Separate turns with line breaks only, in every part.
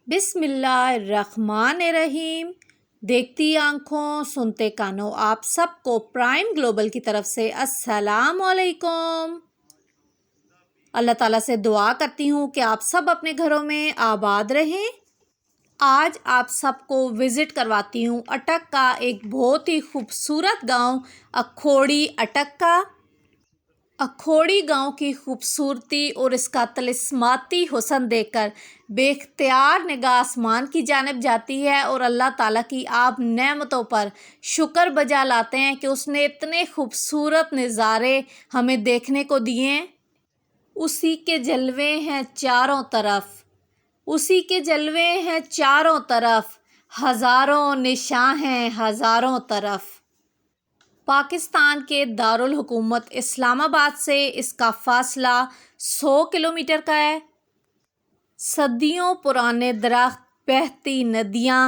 بسم اللہ الرحمن الرحیم۔ دیکھتی آنکھوں سنتے کانوں آپ سب کو پرائم گلوبل کی طرف سے السلام علیکم۔ اللہ تعالیٰ سے دعا کرتی ہوں کہ آپ سب اپنے گھروں میں آباد رہیں۔ آج آپ سب کو وزٹ کرواتی ہوں اٹک کا ایک بہت ہی خوبصورت گاؤں اکھوڑی اٹک کا۔ اکھوڑی گاؤں کی خوبصورتی اور اس کا طلسماتی حسن دیکھ کر بے اختیار نگاہ آسمان کی جانب جاتی ہے اور اللہ تعالیٰ کی آپ نعمتوں پر شکر بجا لاتے ہیں کہ اس نے اتنے خوبصورت نظارے ہمیں دیکھنے کو دیے ہیں۔ اسی کے جلوے ہیں چاروں طرف، اسی کے جلوے ہیں چاروں طرف، ہزاروں نشاں ہیں ہزاروں طرف۔ پاکستان کے دارالحکومت اسلام آباد سے اس کا فاصلہ 100 کلومیٹر کا ہے۔ صدیوں پرانے درخت، بہتی ندیاں،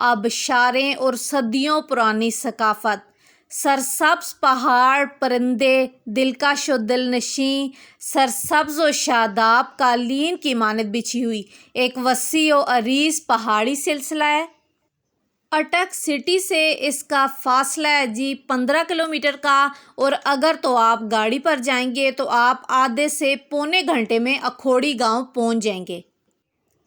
آبشاریں اور صدیوں پرانی ثقافت، سرسبز پہاڑ، پرندے، دلکش و دلنشیں، سرسبز و شاداب قالین کی مانند بچھی ہوئی ایک وسیع و عریض پہاڑی سلسلہ ہے۔ اٹک سٹی سے اس کا فاصلہ ہے 15 کلومیٹر کا، اور اگر تو آپ گاڑی پر جائیں گے تو آپ آدھے سے پونے گھنٹے میں اکھوڑی گاؤں پہنچ جائیں گے۔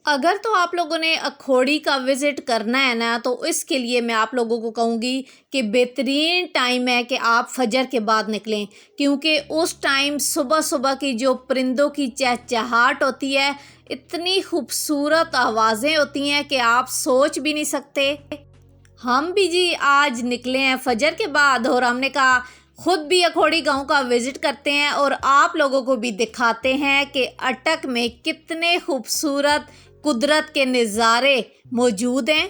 اگر تو آپ لوگوں نے اکھوڑی کا وزٹ کرنا ہے نا، تو اس کے لیے میں آپ لوگوں کو کہوں گی کہ بہترین ٹائم ہے کہ آپ فجر کے بعد نکلیں، کیونکہ اس ٹائم صبح صبح کی جو پرندوں کی چہچہاہٹ ہوتی ہے، اتنی خوبصورت آوازیں ہوتی ہیں کہ آپ سوچ بھی نہیں سکتے۔ ہم بھی آج نکلے ہیں فجر کے بعد، اور ہم نے کہا خود بھی اکھوڑی گاؤں کا وزٹ کرتے ہیں اور آپ لوگوں کو بھی دکھاتے ہیں کہ اٹک میں کتنے خوبصورت قدرت کے نظارے موجود ہیں۔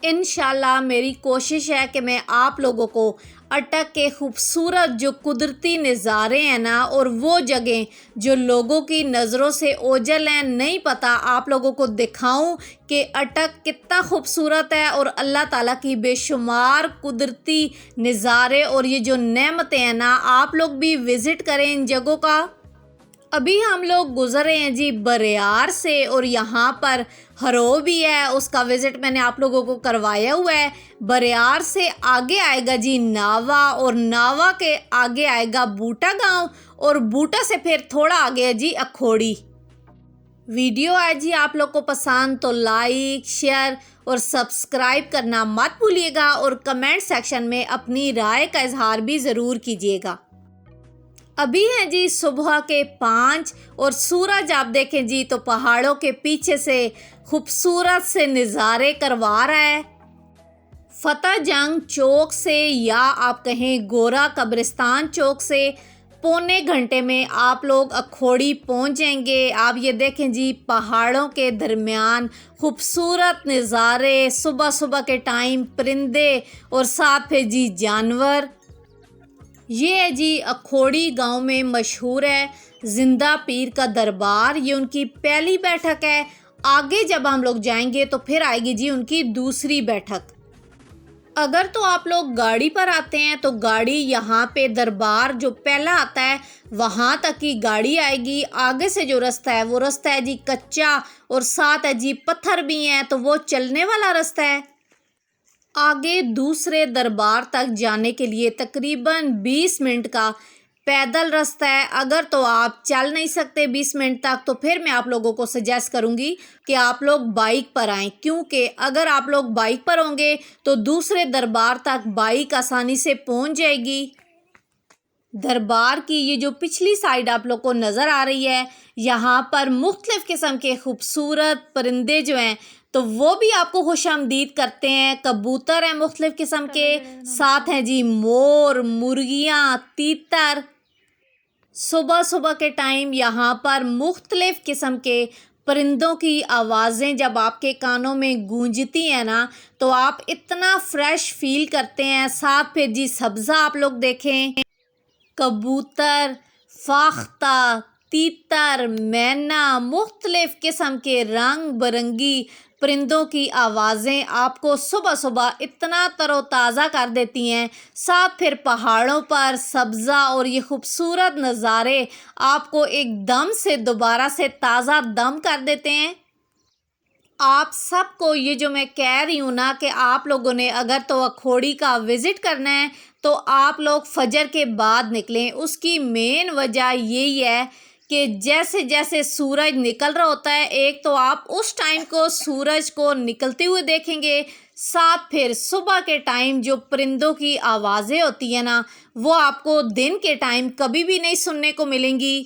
انشاءاللہ میری کوشش ہے کہ میں آپ لوگوں کو اٹک کے خوبصورت جو قدرتی نظارے ہیں نا، اور وہ جگہیں جو لوگوں کی نظروں سے اوجھل ہیں، نہیں پتہ، آپ لوگوں کو دکھاؤں کہ اٹک کتنا خوبصورت ہے، اور اللہ تعالیٰ کی بے شمار قدرتی نظارے اور یہ جو نعمتیں ہیں نا، آپ لوگ بھی وزٹ کریں ان جگہوں کا۔ ابھی ہم لوگ گزر رہے ہیں بریار سے، اور یہاں پر ہرو بھی ہے، اس کا وزٹ میں نے آپ لوگوں کو کروایا ہوا ہے۔ بریار سے آگے آئے گا ناوا، اور ناوا کے آگے آئے گا بوٹا گاؤں، اور بوٹا سے پھر تھوڑا آگے ہے اکھوڑی۔ ویڈیو آئے آپ لوگ کو پسند تو لائک، شیئر اور سبسکرائب کرنا مت بھولیے گا، اور کمنٹ سیکشن میں اپنی رائے کا اظہار بھی ضرور کیجیے گا۔ ابھی ہیں صبح کے 5، اور سورج آپ دیکھیں تو پہاڑوں کے پیچھے سے خوبصورت سے نظارے کروا رہا ہے۔ فتح جنگ چوک سے، یا آپ کہیں گورا قبرستان چوک سے، پونے گھنٹے میں آپ لوگ اکھوڑی پہنچ جائیں گے۔ آپ یہ دیکھیں پہاڑوں کے درمیان خوبصورت نظارے، صبح صبح کے ٹائم پرندے، اور ساتھ پھر جانور۔ یہ ہے اکھوڑی گاؤں میں مشہور ہے زندہ پیر کا دربار، یہ ان کی پہلی بیٹھک ہے۔ آگے جب ہم لوگ جائیں گے تو پھر آئے گی ان کی دوسری بیٹھک۔ اگر تو آپ لوگ گاڑی پر آتے ہیں تو گاڑی یہاں پہ دربار جو پہلا آتا ہے وہاں تک کی گاڑی آئے گی۔ آگے سے جو رستہ ہے وہ رستہ ہے کچا، اور ساتھ ہے پتھر بھی ہیں، تو وہ چلنے والا رستہ ہے۔ آگے دوسرے دربار تک جانے کے لیے تقریباً 20 منٹ کا پیدل رستہ ہے۔ اگر تو آپ چل نہیں سکتے 20 منٹ تک، تو پھر میں آپ لوگوں کو سجیسٹ کروں گی کہ آپ لوگ بائک پر آئیں، کیونکہ اگر آپ لوگ بائک پر ہوں گے تو دوسرے دربار تک بائک آسانی سے پہنچ جائے گی۔ دربار کی یہ جو پچھلی سائیڈ آپ لوگ کو نظر آ رہی ہے، یہاں پر مختلف قسم کے خوبصورت پرندے جو ہیں تو وہ بھی آپ کو خوش آمدید کرتے ہیں۔ کبوتر ہیں مختلف قسم کے، ساتھ ہیں مور، مرغیاں، تیتر۔ صبح صبح کے ٹائم یہاں پر مختلف قسم کے پرندوں کی آوازیں جب آپ کے کانوں میں گونجتی ہیں نا، تو آپ اتنا فریش فیل کرتے ہیں۔ ساتھ پھر سبزہ آپ لوگ دیکھیں، کبوتر، فاختہ، تیتر، مینا، مختلف قسم کے رنگ برنگی پرندوں کی آوازیں آپ کو صبح صبح اتنا تر و تازہ کر دیتی ہیں۔ ساتھ پھر پہاڑوں پر سبزہ اور یہ خوبصورت نظارے آپ کو ایک دم سے دوبارہ سے تازہ دم کر دیتے ہیں۔ آپ سب کو یہ جو میں کہہ رہی ہوں نا کہ آپ لوگوں نے اگر تو اکھوڑی کا وزٹ کرنا ہے تو آپ لوگ فجر کے بعد نکلیں۔ اس کی مین وجہ یہی ہے کہ جیسے جیسے سورج نکل رہا ہوتا ہے، ایک تو آپ اس ٹائم کو سورج کو نکلتے ہوئے دیکھیں گے، ساتھ پھر صبح کے ٹائم جو پرندوں کی آوازیں ہوتی ہیں نا، وہ آپ کو دن کے ٹائم کبھی بھی نہیں سننے کو ملیں گی۔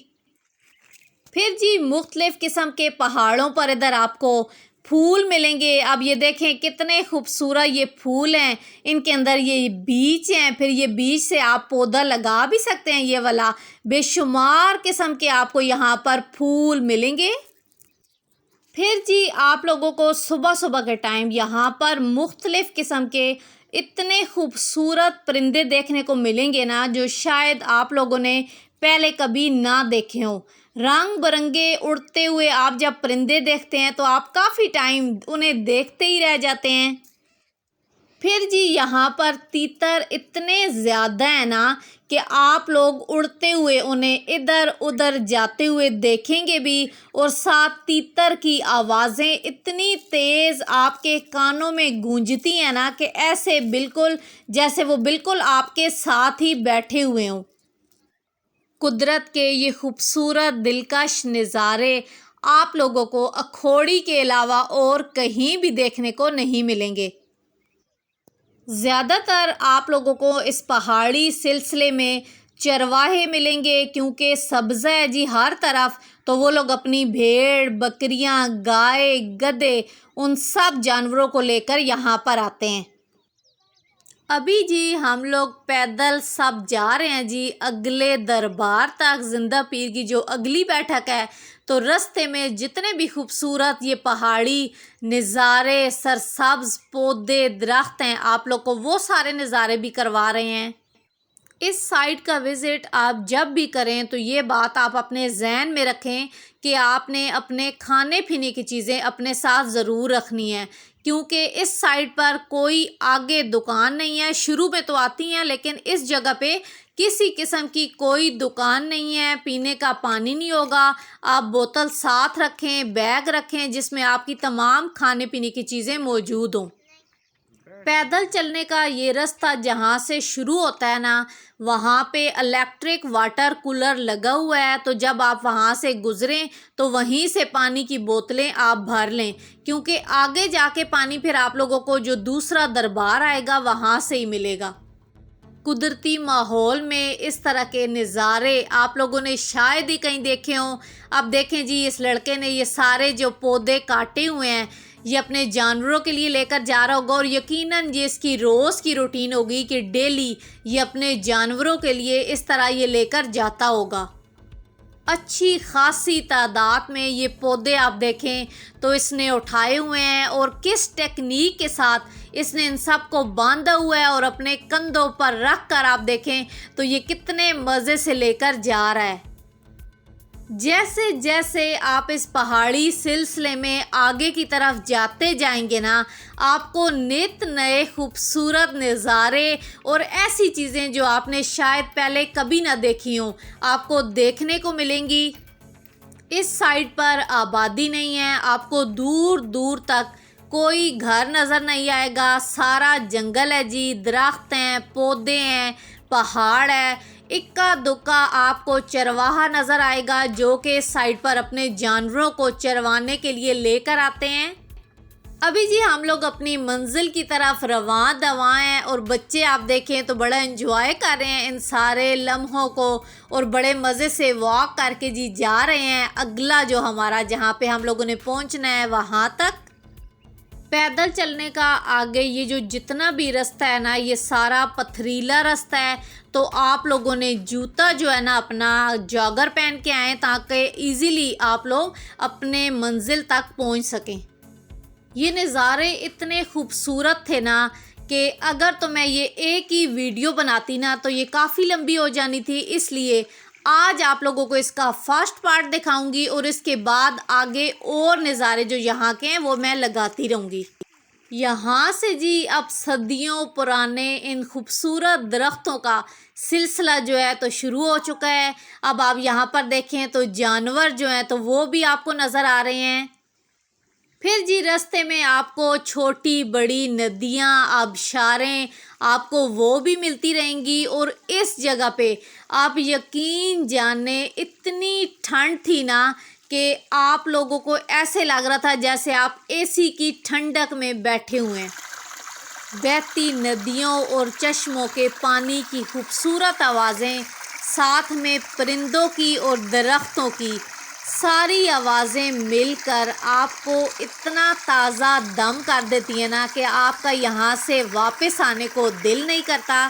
پھر جی مختلف قسم کے پہاڑوں پر ادھر آپ کو پھول ملیں گے۔ اب یہ دیکھیں کتنے خوبصورت یہ پھول ہیں، ان کے اندر یہ بیج ہیں، پھر یہ بیج سے آپ پودا لگا بھی سکتے ہیں یہ والا۔ بے شمار قسم کے آپ کو یہاں پر پھول ملیں گے۔ پھر جی آپ لوگوں کو صبح صبح کے ٹائم یہاں پر مختلف قسم کے اتنے خوبصورت پرندے دیکھنے کو ملیں گے نا، جو شاید آپ لوگوں نے پہلے کبھی نہ دیکھے ہوں۔ رنگ برنگے اڑتے ہوئے آپ جب پرندے دیکھتے ہیں تو آپ کافی ٹائم انہیں دیکھتے ہی رہ جاتے ہیں۔ پھر جی یہاں پر تیتر اتنے زیادہ ہیں نا کہ آپ لوگ اڑتے ہوئے انہیں ادھر ادھر جاتے ہوئے دیکھیں گے بھی، اور ساتھ تیتر کی آوازیں اتنی تیز آپ کے کانوں میں گونجتی ہیں نا کہ ایسے بالکل جیسے وہ بالکل آپ کے ساتھ ہی بیٹھے ہوئے ہوں۔ قدرت کے یہ خوبصورت دلکش نظارے آپ لوگوں کو اکھوڑی کے علاوہ اور کہیں بھی دیکھنے کو نہیں ملیں گے۔ زیادہ تر آپ لوگوں کو اس پہاڑی سلسلے میں چرواہے ملیں گے، کیونکہ سبزہ ہے جی ہر طرف، تو وہ لوگ اپنی بھیڑ، بکریاں، گائے، گدھے، ان سب جانوروں کو لے کر یہاں پر آتے ہیں۔ ابھی جی ہم لوگ پیدل سب جا رہے ہیں جی اگلے دربار تک، زندہ پیر کی جو اگلی بیٹھک ہے، تو رستے میں جتنے بھی خوبصورت یہ پہاڑی نظارے، سرسبز پودے، درخت ہیں، آپ لوگ کو وہ سارے نظارے بھی کروا رہے ہیں۔ اس سائٹ کا وزٹ آپ جب بھی کریں تو یہ بات آپ اپنے ذہن میں رکھیں کہ آپ نے اپنے کھانے پینے کی چیزیں اپنے ساتھ ضرور رکھنی ہیں، کیونکہ اس سائٹ پر کوئی آگے دکان نہیں ہے۔ شروع میں تو آتی ہیں لیکن اس جگہ پہ کسی قسم کی کوئی دکان نہیں ہے، پینے کا پانی نہیں ہوگا۔ آپ بوتل ساتھ رکھیں، بیگ رکھیں جس میں آپ کی تمام کھانے پینے کی چیزیں موجود ہوں۔ پیدل چلنے کا یہ رستہ جہاں سے شروع ہوتا ہے نا، وہاں پہ الیکٹرک واٹر کولر لگا ہوا ہے، تو جب آپ وہاں سے گزریں تو وہیں سے پانی کی بوتلیں آپ بھر لیں، کیونکہ آگے جا کے پانی پھر آپ لوگوں کو جو دوسرا دربار آئے گا وہاں سے ہی ملے گا۔ قدرتی ماحول میں اس طرح کے نظارے آپ لوگوں نے شاید ہی کہیں دیکھے ہوں۔ اب دیکھیں جی اس لڑکے نے یہ سارے جو پودے کاٹے ہوئے ہیں، یہ اپنے جانوروں کے لیے لے کر جا رہا ہوگا، اور یقیناً یہ اس کی روز کی روٹین ہوگی کہ ڈیلی یہ اپنے جانوروں کے لیے اس طرح یہ لے کر جاتا ہوگا۔ اچھی خاصی تعداد میں یہ پودے آپ دیکھیں تو اس نے اٹھائے ہوئے ہیں، اور کس ٹیکنیک کے ساتھ اس نے ان سب کو باندھا ہوا ہے اور اپنے کندھوں پر رکھ کر آپ دیکھیں تو یہ کتنے مزے سے لے کر جا رہا ہے۔ جیسے جیسے آپ اس پہاڑی سلسلے میں آگے کی طرف جاتے جائیں گے نا، آپ کو نت نئے خوبصورت نظارے اور ایسی چیزیں جو آپ نے شاید پہلے کبھی نہ دیکھی ہوں آپ کو دیکھنے کو ملیں گی۔ اس سائٹ پر آبادی نہیں ہے، آپ کو دور دور تک کوئی گھر نظر نہیں آئے گا، سارا جنگل ہے جی، درخت ہیں، پودے ہیں، پہاڑ ہے۔ اکا دکا آپ کو چرواہا نظر آئے گا جو کہ اس سائٹ پر اپنے جانوروں کو چروانے کے لیے لے کر آتے ہیں۔ ابھی جی ہم لوگ اپنی منزل کی طرف رواں دواں ہیں، اور بچے آپ دیکھیں تو بڑا انجوائے کر رہے ہیں ان سارے لمحوں کو، اور بڑے مزے سے واک کر کے جی جا رہے ہیں اگلا جو ہمارا جہاں پہ ہم لوگوں نے پہنچنا ہے وہاں تک۔ پیدل چلنے کا آگے یہ جو جتنا بھی رستہ ہے نا، یہ سارا پتھریلا رستہ ہے، تو آپ لوگوں نے جوتا جو ہے نا اپنا جاگر پہن کے آئیں تاکہ ایزیلی آپ لوگ اپنے منزل تک پہنچ سکیں۔ یہ نظارے اتنے خوبصورت تھے نا کہ اگر تو میں یہ ایک ہی ویڈیو بناتی نا تو یہ کافی لمبی ہو جانی تھی، اس لیے آج آپ لوگوں کو اس کا فرسٹ پارٹ دکھاؤں گی، اور اس کے بعد آگے اور نظارے جو یہاں کے ہیں وہ میں لگاتی رہوں گی۔ یہاں سے جی اب صدیوں پرانے ان خوبصورت درختوں کا سلسلہ جو ہے تو شروع ہو چکا ہے۔ اب آپ یہاں پر دیکھیں تو جانور جو ہیں تو وہ بھی آپ کو نظر آ رہے ہیں۔ پھر جی راستے میں آپ کو چھوٹی بڑی ندیاں آبشاریں آپ کو وہ بھی ملتی رہیں گی، اور اس جگہ پہ آپ یقین جانیں اتنی ٹھنڈ تھی نا کہ آپ لوگوں کو ایسے لگ رہا تھا جیسے آپ اے سی کی ٹھنڈک میں بیٹھے ہوئے ہیں۔ بہتی ندیوں اور چشموں کے پانی کی خوبصورت آوازیں، ساتھ میں پرندوں کی اور درختوں کی ساری آوازیں مل کر آپ کو اتنا تازہ دم کر دیتی ہیں نا کہ آپ کا یہاں سے واپس آنے کو دل نہیں کرتا۔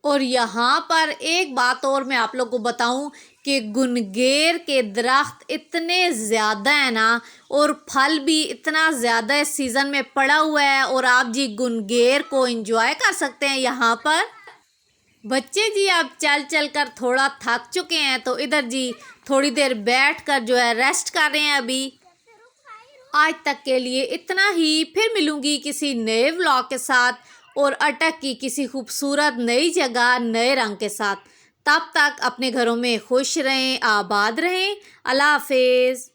اور یہاں پر ایک بات اور میں آپ لوگ کو بتاؤں کہ گنگیر کے درخت اتنے زیادہ ہیں نا، اور پھل بھی اتنا زیادہ اس سیزن میں پڑا ہوا ہے، اور آپ جی گنگیر کو انجوائے کر سکتے ہیں یہاں پر۔ بچے جی اب چل چل کر تھوڑا تھک چکے ہیں، تو ادھر جی تھوڑی دیر بیٹھ کر جو ہے ریسٹ کر رہے ہیں ابھی۔ آج تک کے لیے اتنا ہی، پھر ملوں گی کسی نئے ولاگ کے ساتھ اور اٹک کی کسی خوبصورت نئی جگہ نئے رنگ کے ساتھ۔ تب تک اپنے گھروں میں خوش رہیں، آباد رہیں۔ اللہ حافظ۔